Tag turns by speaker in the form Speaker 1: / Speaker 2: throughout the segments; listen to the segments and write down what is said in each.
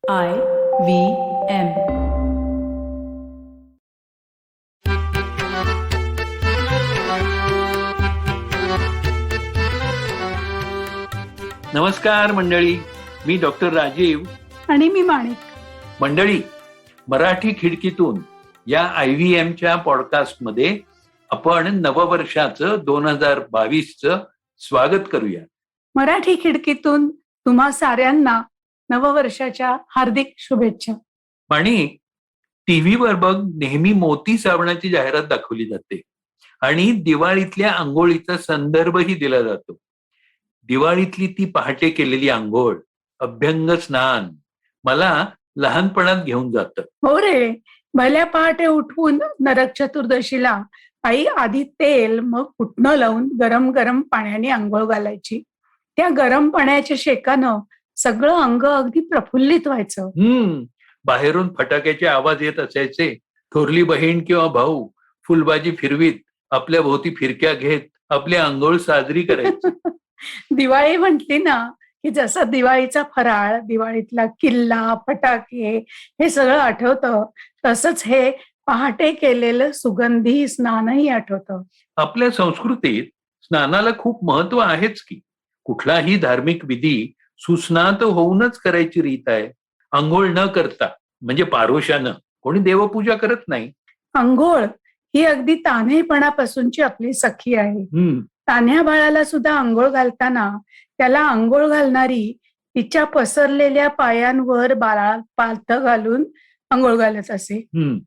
Speaker 1: IVM.
Speaker 2: नमस्कार मंडळी, मी doctor Rajiv
Speaker 3: आणि मी माणिक.
Speaker 2: मंडळी, मराठी खिडकीतून या IVMच्या पॉडकास्टमध्ये आपण नववर्षाचं 2022चं स्वागत करूया.
Speaker 3: मराठी खिडकीतून तुम्हा साऱ्यांना नववर्षाच्या हार्दिक शुभेच्छा.
Speaker 2: आणि टीव्हीवर बघ, नेहमी मोती साबणाची जाहिरात दाखवली जाते आणि दिवाळीतल्या आंघोळीचा संदर्भही दिला जातो. दिवाळीतली ती पहाटे केलेली आंघोळ, अभ्यंग स्नान मला लहानपणात घेऊन जातं.
Speaker 3: हो रे, भल्या पहाटे उठवून नरक चतुर्दशीला आई आधी तेल मग फुटणं लावून गरम गरम पाण्याने आंघोळ घालायची. त्या गरम पाण्याच्या शेकानं सगळं अंग अगदी प्रफुल्लित व्हायचं.
Speaker 2: बाहेरून फटाक्याचे आवाज येत असायचे. थोरली बहीण किंवा भाऊ फुलबाजी फिरवीत आपल्या भोवती फिरक्या घेत आपली आंघोळ साजरी करायची.
Speaker 3: दिवाळी म्हटली ना की जसा दिवाळीचा फराळ, दिवाळीतला किल्ला, फटाके हे सगळं आठवतं, तसंच हे पहाटे केलेलं सुगंधी स्नानही आठवतं.
Speaker 2: आपल्या संस्कृतीत स्नानाला खूप महत्व आहेच की. कुठलाही धार्मिक विधी सुस्नात होऊनच करायची रीत आहे. आंघोळ न करता, म्हणजे पारोशानं, कोणी देवपूजा करत नाही.
Speaker 3: अंघोळ ही अगदी तान्हेपणापासूनची आपली सखी आहे. तान्ह्या बाळाला सुद्धा आंघोळ घालताना त्याला आंघोळ घालणारी तिच्या पसरलेल्या पायांवर बाळा पालथं घालून आंघोळ घालत असे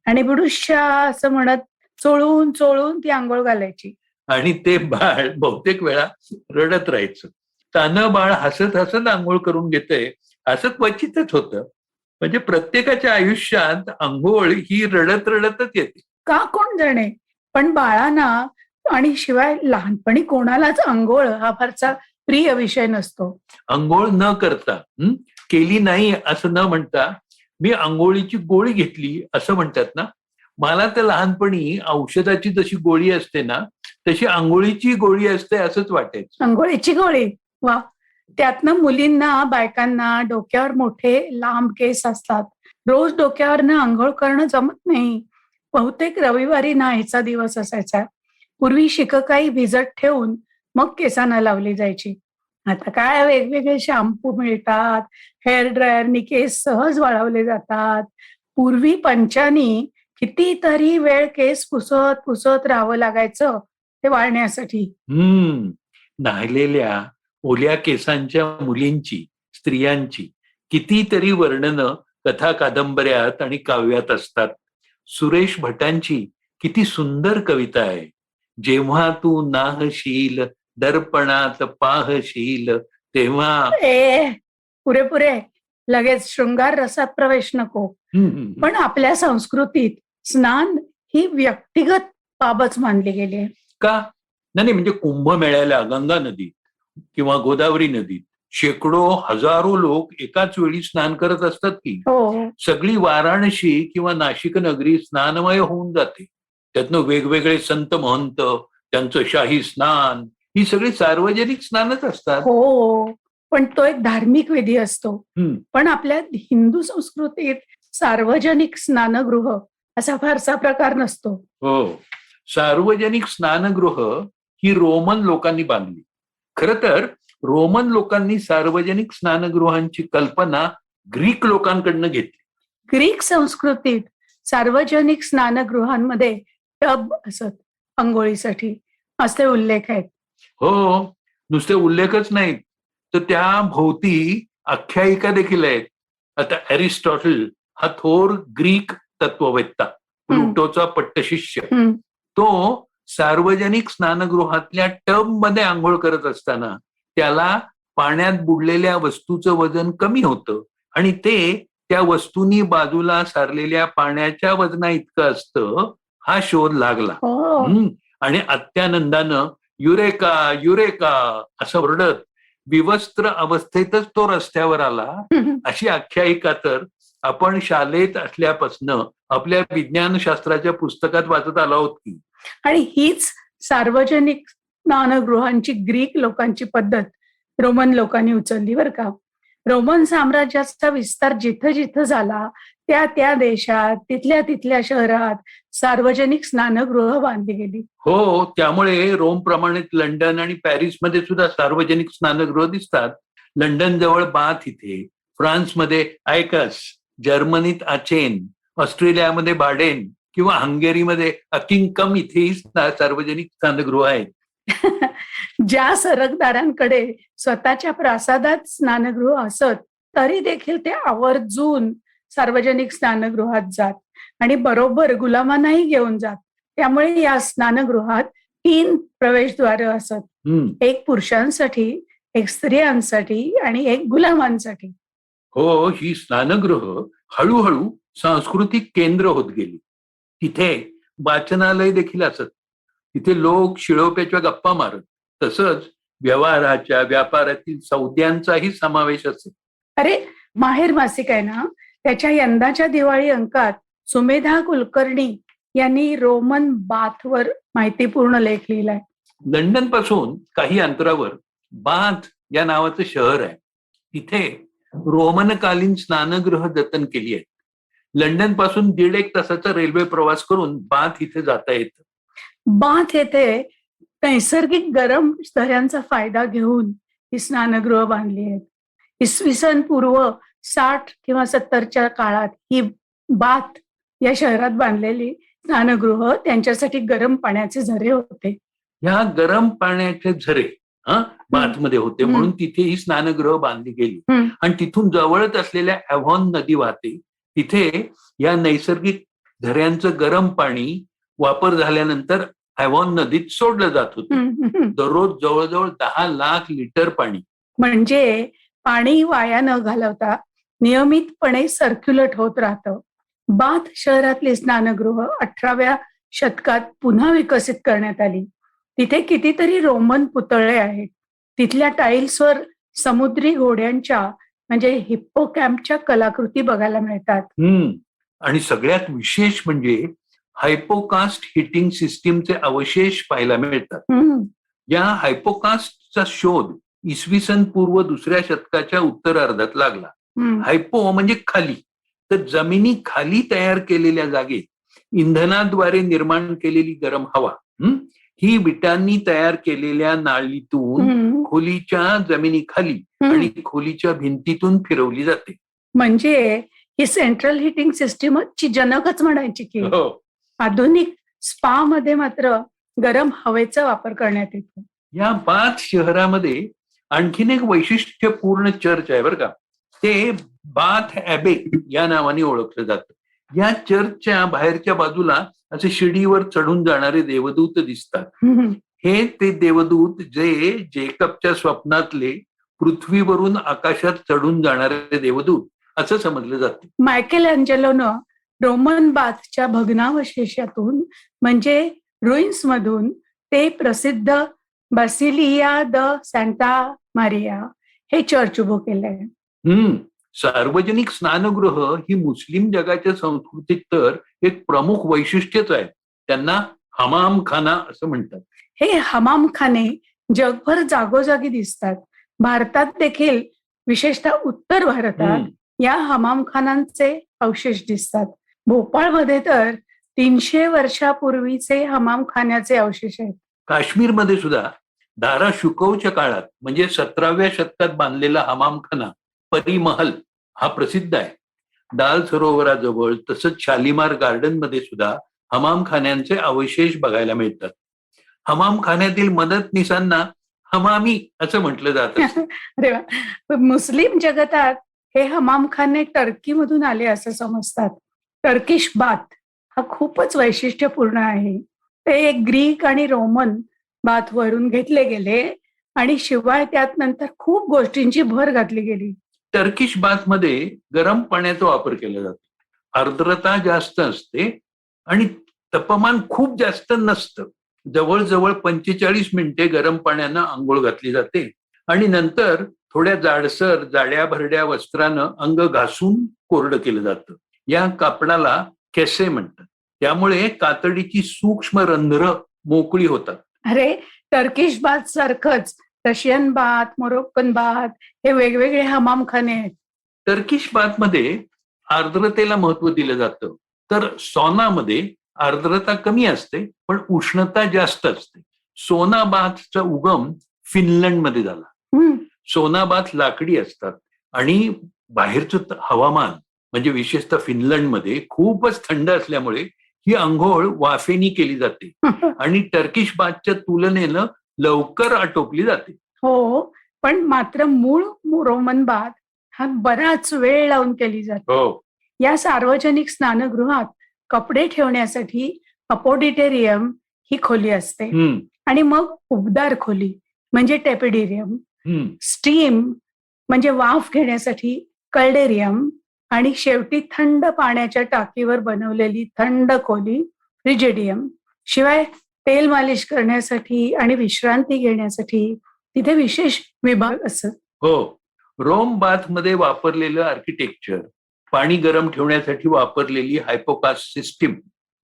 Speaker 3: आणि बुडुश्या असं म्हणत चोळून चोळून ती आंघोळ घालायची.
Speaker 2: आणि ते बाळ बहुतेक वेळा रडत राहायचं. तानं बाळ हसत हसत आंघोळ करून घेतंय असं क्वचितच होतं. म्हणजे प्रत्येकाच्या आयुष्यात आंघोळ ही रडत रडतच येते.
Speaker 3: का कोण जाणे, पण बाळांना आणि शिवाय लहानपणी कोणालाच आंघोळ हा फारसा प्रिय विषय नसतो.
Speaker 2: आंघोळ न करता, केली नाही असं न म्हणता, मी आंघोळीची गोळी घेतली असं म्हणतात ना. मला तर लहानपणी औषधाची जशी गोळी असते ना, तशी आंघोळीची गोळी असते असंच वाटायचं.
Speaker 3: आंघोळीची गोळी, वा. त्यातनं मुलींना, बायकांना डोक्यावर मोठे लांब केस असतात. रोज डोक्यावरनं आंघोळ करणं जमत नाही. बहुतेक रविवारी न्हायचा दिवस असायचा. पूर्वी शिककाई भिजत ठेवून मग केसांना लावली जायची. आता काय वेगवेगळे शॅम्पू मिळतात, हेअर ड्रायरनी केस सहज वाळवले जातात. पूर्वी पंचानी कितीतरी वेळ केस पुसत पुसत राहावं लागायचं ते वाळण्यासाठी.
Speaker 2: न्हायलेल्या ओल्या केसांच्या मुलींची, स्त्रियांची कितीतरी वर्णनं कथा कादंबऱ्यात आणि काव्यात असतात. सुरेश भटांची किती सुंदर कविता आहे. जेव्हा तू नाहशील दर्पणात पाहशील तेव्हा.
Speaker 3: पुरे लगेच शृंगार रसात प्रवेश नको. पण आपल्या संस्कृतीत स्नान ही व्यक्तिगत बाबच मानली गेली आहे.
Speaker 2: का नाही, म्हणजे कुंभमेळ्याला गंगा नदीत किंवा गोदावरी नदीत शेकडो हजारो लोक एकाच वेळी स्नान करत असतात की. सगळी वाराणसी किंवा नाशिक नगरी स्नानमय होऊन जाते. त्यातनं वेगवेगळे संत महंत, त्यांचं शाही स्नान, ही सगळी सार्वजनिक स्नानच असतात.
Speaker 3: हो, पण तो एक धार्मिक विधी असतो. पण आपल्या हिंदू संस्कृतीत सार्वजनिक स्नानगृह असा फारसा प्रकार नसतो.
Speaker 2: हो, सार्वजनिक स्नानगृह ही रोमन लोकांनी बांधली. खरं तर रोमन लोकांनी सार्वजनिक स्नानगृहांची कल्पना ग्रीक लोकांकडनं घेतली.
Speaker 3: ग्रीक संस्कृतीत सार्वजनिक स्नानगृहांमध्ये टब असत अंघोळीसाठी, असे उल्लेख आहेत.
Speaker 2: हो, नुसते उल्लेखच नाहीत, तर त्या भोवती आख्यायिका देखील आहेत. आता एरिस्टॉटल हा थोर ग्रीक तत्ववेत्ता, प्लुटोचा पट्टशिष्य, तो सार्वजनिक स्नानगृहातल्या टब मध्ये आंघोळ करत असताना त्याला पाण्यात बुडलेल्या वस्तूचं वजन कमी होतं आणि ते त्या वस्तूंनी बाजूला सारलेल्या पाण्याच्या वजना इतकं असतं, हा शोध लागला. आणि अत्यानंदानं युरेका युरेका असं ओरडत विवस्त्र अवस्थेतच तो रस्त्यावर आला, अशी आख्यायिका तर आपण शाळेत असल्यापासनं आपल्या विज्ञानशास्त्राच्या पुस्तकात वाचत आलो आहोत की.
Speaker 3: आणि हीच सार्वजनिक स्नानगृहांची ग्रीक लोकांची पद्धत रोमन लोकांनी उचलली बरं का. रोमन साम्राज्याचा विस्तार जिथं जिथं झाला त्या त्या देशात तिथल्या शहरात सार्वजनिक स्नानगृह बांधली गेली.
Speaker 2: हो, त्यामुळे रोम प्रमाणित लंडन आणि पॅरिसमध्ये सुद्धा सार्वजनिक स्नानगृह दिसतात. लंडन जवळ बाथ इथे, फ्रान्समध्ये आयकस, जर्मनीत आचेन, ऑस्ट्रेलियामध्ये बाडेन किंवा हंगेरीमध्ये अकिंकम इथेही सार्वजनिक स्नानगृह आहेत.
Speaker 3: ज्या सरकदारांकडे स्वतःच्या प्रासादात स्नानगृह असत तरी देखील ते आवर्जून सार्वजनिक स्नानगृहात जात आणि बरोबर गुलामांनाही घेऊन जात. त्यामुळे या स्नानगृहात 3 प्रवेशद्वार असत, एक पुरुषांसाठी, एक स्त्रियांसाठी आणि एक गुलामांसाठी.
Speaker 2: हो, ही स्नानगृह हळूहळू सांस्कृतिक केंद्र होत गेली. तिथे वाचनालय देखील असत. तिथे लोक शिळोप्याच्या गप्पा मारत, तसंच व्यवहाराच्या व्यापारातील सौद्यांचाही समावेश असे.
Speaker 3: अरे, माहेर मासिक आहे ना, त्याच्या यंदाच्या दिवाळी अंकात सुमेधा कुलकर्णी यांनी रोमन बाथवर माहितीपूर्ण लेख लिहिलाय.
Speaker 2: लंडन पासून काही अंतरावर बाथ या नावाचं शहर आहे. तिथे रोमनकालीन स्नानगृह जतन केली आहेत. लंडन पासून 1.5 तासाचा रेल्वे प्रवास करून बाथ इथे जाता येतं.
Speaker 3: बाथ येथे नैसर्गिक गरम झऱ्यांचा फायदा घेऊन ही स्नानगृह बांधली आहेत. इसवी सन पूर्व 60 किंवा 70च्या काळात ही बाथ या शहरात बांधलेली स्नानगृह त्यांच्यासाठी गरम पाण्याचे झरे होते.
Speaker 2: ह्या गरम पाण्याचे झरे बाथमध्ये होते, म्हणून तिथे ही स्नानगृह बांधली गेली. आणि तिथून जवळच असलेल्या ॲव्हॉन नदी वाहते. तिथे या नैसर्गिक झऱ्यांचं गरम पाणी वापर झाल्यानंतर ॲव्हॉन नदीत सोडलं जात होतं. दररोज जवळजवळ 10 लाख लिटर पाणी.
Speaker 3: म्हणजे पाणी वाया न घालवता नियमितपणे सर्क्युलेट होत राहतं. बाथ शहरातली स्नानगृह 18व्या शतकात पुन्हा विकसित करण्यात आली. तिथे कितीतरी रोमन पुतळे आहेत. तिथल्या टाईल्सवर समुद्री घोड्यांच्या म्हणजे हिप्पोकॅम्पच्या कलाकृती बघायला मिळतात.
Speaker 2: आणि सगळ्यात विशेष म्हणजे हायपोकास्ट हिटिंग सिस्टीमचे अवशेष पाहायला मिळतात. या हायपोकास्टचा शोध इसवी सन पूर्व 2ऱ्या शतकाच्या उत्तरार्धात लागला. हायपो म्हणजे खाली, तर जमिनी खाली तयार केलेल्या जागेत इंधनाद्वारे निर्माण केलेली गरम हवा ही विटांनी तयार केलेल्या नाळीतून खोलीच्या जमिनीखाली आणि खोलीच्या भिंतीतून फिरवली जाते.
Speaker 3: म्हणजे ही सेंट्रल हिटिंग सिस्टीमची जनकच म्हणायची की. आधुनिक स्पा मध्ये मात्र गरम हवेचा वापर करण्यात येतो.
Speaker 2: या बाथ शहरामध्ये आणखीन एक वैशिष्ट्यपूर्ण चर्च आहे बरं का. ते बाथ ॲबे या नावाने ओळखलं जातं. या चर्चच्या बाहेरच्या बाजूला असे शिडीवर चढून जाणारे देवदूत दिसतात. हे ते देवदूत जे जेकबच्या स्वप्नातले पृथ्वीवरून आकाशात चढून जाणारे देवदूत असं समजलं जातं.
Speaker 3: मायकेल अँजेलोनं रोमन बाथच्या भग्नावशेषातून म्हणजे रुईन्स मधून ते प्रसिद्ध बासिलिया द सॅन्टा मारिया हे चर्च उभं केलंय.
Speaker 2: सार्वजनिक स्नानगृह ही मुस्लिम जगाच्या संस्कृतीत तर एक प्रमुख वैशिष्ट्यच आहे. त्यांना हमामखाना असं म्हणतात.
Speaker 3: हे हमामखाने जगभर जागोजागी दिसतात. भारतात देखील, विशेषतः उत्तर भारतात या हमामखानांचे अवशेष दिसतात. भोपाळमध्ये तर 300 वर्षापूर्वीचे हमामखान्याचे अवशेष आहेत.
Speaker 2: काश्मीरमध्ये सुद्धा दारा शुकौच्या काळात म्हणजे 17व्या शतकात बांधलेला हमामखाना परिमहल हा प्रसिद्ध आहे. दाल सरोवराजवळ तसंच शालिमार गार्डन मध्ये सुद्धा हमामखान्यांचे अवशेष बघायला मिळतात. हमामखान्यातील मदतनीसांना हमामी असं म्हटलं जातं.
Speaker 3: अरे वा. मुस्लिम जगतात हे हमामखाने टर्कीमधून आले असं समजतात. टर्किश बाथ हा खूपच वैशिष्ट्यपूर्ण आहे. ते ग्रीक आणि रोमन बाथवरून घेतले गेले आणि शिवाय त्यात नंतर खूप गोष्टींची भर घातली गेली.
Speaker 2: टर्किश बाथ मध्ये गरम पाण्याचा वापर केला जातो. आर्द्रता जास्त असते आणि तापमान खूप जास्त नसतं. जवळजवळ 45 मिनिटे गरम पाण्यानं आंघोळ घातली जाते आणि नंतर थोड्या जाडसर जाड्या भरड्या वस्त्रानं अंग घासून कोरडं केलं जातं. या कापडाला केसे म्हणतात. त्यामुळे कातडीची सूक्ष्म रंध्र मोकळी होतात.
Speaker 3: अरे, टर्किश बाथ सारखंच रशियन बाथ, मोरोक्कन बाथ हे वेगवेगळे हमामखाने आहेत.
Speaker 2: टर्किश बाथमध्ये आर्द्रतेला महत्व दिलं जातं, तर सौनामध्ये आर्द्रता कमी असते पण उष्णता जास्त असते. सोना बाथचा उगम फिनलंडमध्ये झाला. सोना बाथ लाकडी असतात आणि बाहेरचं हवामान म्हणजे विशेषतः फिनलंडमध्ये खूपच थंड असल्यामुळे ही आंघोळ वाफेनी केली जाते आणि टर्किश बाथच्या तुलनेनं लवकर आटोपली जाते.
Speaker 3: हो, पण मात्र मूळ रोमन बाथ हा बराच वेळ लावून केली जाते.
Speaker 2: हो,
Speaker 3: या सार्वजनिक स्नानगृहात कपडे ठेवण्यासाठी अपोडिटेरियम ही खोली असते आणि मग उबदार खोली म्हणजे टेपेडिरियम, स्टीम म्हणजे वाफ घेण्यासाठी कल्डेरियम आणि शेवटी थंड पाण्याच्या टाकीवर बनवलेली थंड खोली फ्रिजिडियम. शिवाय तेल मालिश करण्यासाठी आणि विश्रांती घेण्यासाठी तिथे विशेष विभाग असत.
Speaker 2: हो. रोम बाथ मध्ये वापरलेलं आर्किटेक्चर, पाणी गरम ठेवण्यासाठी वापरलेली हायपोकास सिस्टीम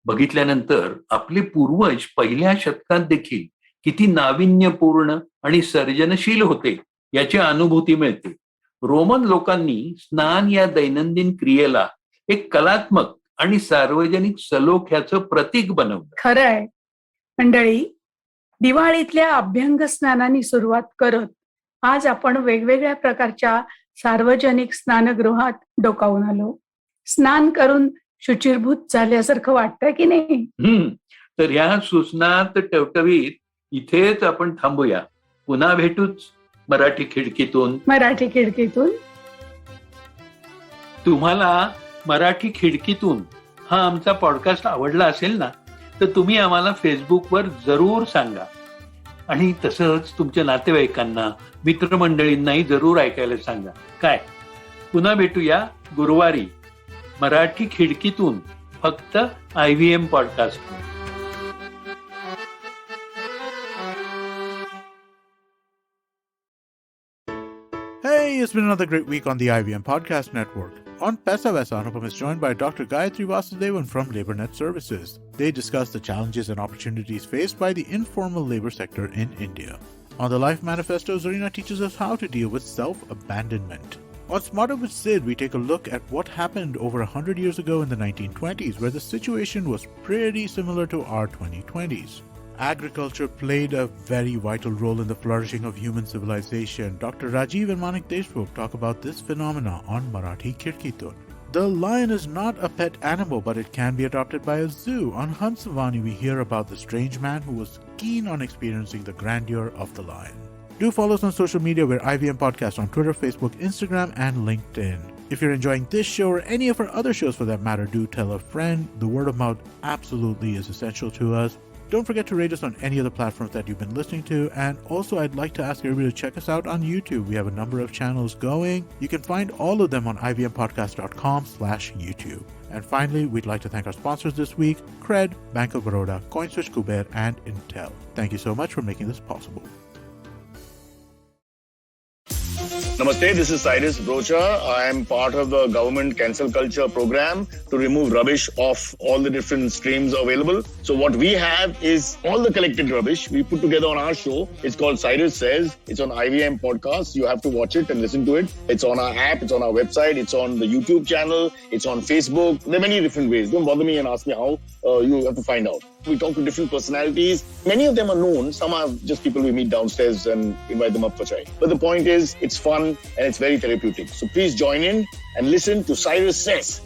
Speaker 2: बघितल्यानंतर आपले पूर्वज पहिल्या शतकात देखील किती नाविन्यपूर्ण आणि सर्जनशील होते याची अनुभूती मिळते. रोमन लोकांनी स्नान या दैनंदिन क्रियेला एक कलात्मक आणि सार्वजनिक सलोख्याचं प्रतीक बनवलं.
Speaker 3: खरंय मंडळी, दिवाळीतल्या अभ्यंग स्नानाने सुरुवात करत आज आपण वेगवेगळ्या प्रकारच्या सार्वजनिक स्नानगृहात डोकावून आलो. स्नान करून शुचिर्भूत झाल्यासारखं वाटतंय की नाही?
Speaker 2: तर ह्या सूचनात टवटवीत इथेच आपण थांबूया. पुन्हा भेटूच मराठी खिडकीतून. तुम्हाला मराठी खिडकीतून हा आमचा पॉडकास्ट आवडला असेल ना, तर तुम्ही आम्हाला फेसबुकवर जरूर सांगा आणि तसंच तुमच्या नातेवाईकांना, मित्रमंडळींनाही जरूर ऐकायला सांगा. काय, पुन्हा भेटूया गुरुवारी मराठी खिडकीतून, फक्त IVM podcast.
Speaker 1: Hey, it's been another great week on the IVM Podcast Network. On Pesa Vesa, Anupam is joined by Dr. Gayatri Vasudevan from LaborNet Services. They discuss the challenges and opportunities faced by the informal labor sector in India. On the Life Manifesto, Zarina teaches us how to deal with self-abandonment. On Smarter with Sid, we take a look at what happened over 100 years ago in the 1920s, where the situation was pretty similar to our 2020s. Agriculture played a very vital role in the flourishing of human civilization. Dr. Rajiv and Manik Deshmukh talk about this phenomena on Marathi Khidkitun. The lion is not a pet animal, but it can be adopted by a zoo. On Hansavani, we hear about the strange man who was keen on experiencing the grandeur of the lion. Do follow us on social media. We're IVM Podcast on Twitter, Facebook, Instagram, and LinkedIn. If you're enjoying this show or any of our other shows for that matter, do tell a friend. The word of mouth absolutely is essential to us. Don't forget to rate us on any other platforms that you've been listening to. And also, I'd like to ask everybody to check us out on YouTube. We have a number of channels going. You can find all of them on ivmpodcast.com/YouTube. And finally, we'd like to thank our sponsors this week, Cred, Bank of Baroda, CoinSwitch, Kuber, and Intel. Thank you so much for making this possible.
Speaker 4: Namaste, this is Cyrus Brocha. I am part of the government cancel culture program to remove rubbish off all the different streams available. So what we have is all the collected rubbish we put together on our show. It's called Cyrus Says. It's on IVM Podcast. You have to watch it and listen to it. It's on our app. It's on our website. It's on the YouTube channel. It's on Facebook. There are many different ways. Don't bother me and ask me how. You have to find out. We talk to different personalities. Many of them are known. Some are just people we meet downstairs and invite them up for chai. But the point is, it's fun and it's very therapeutic. So please join in and listen to Cyrus Says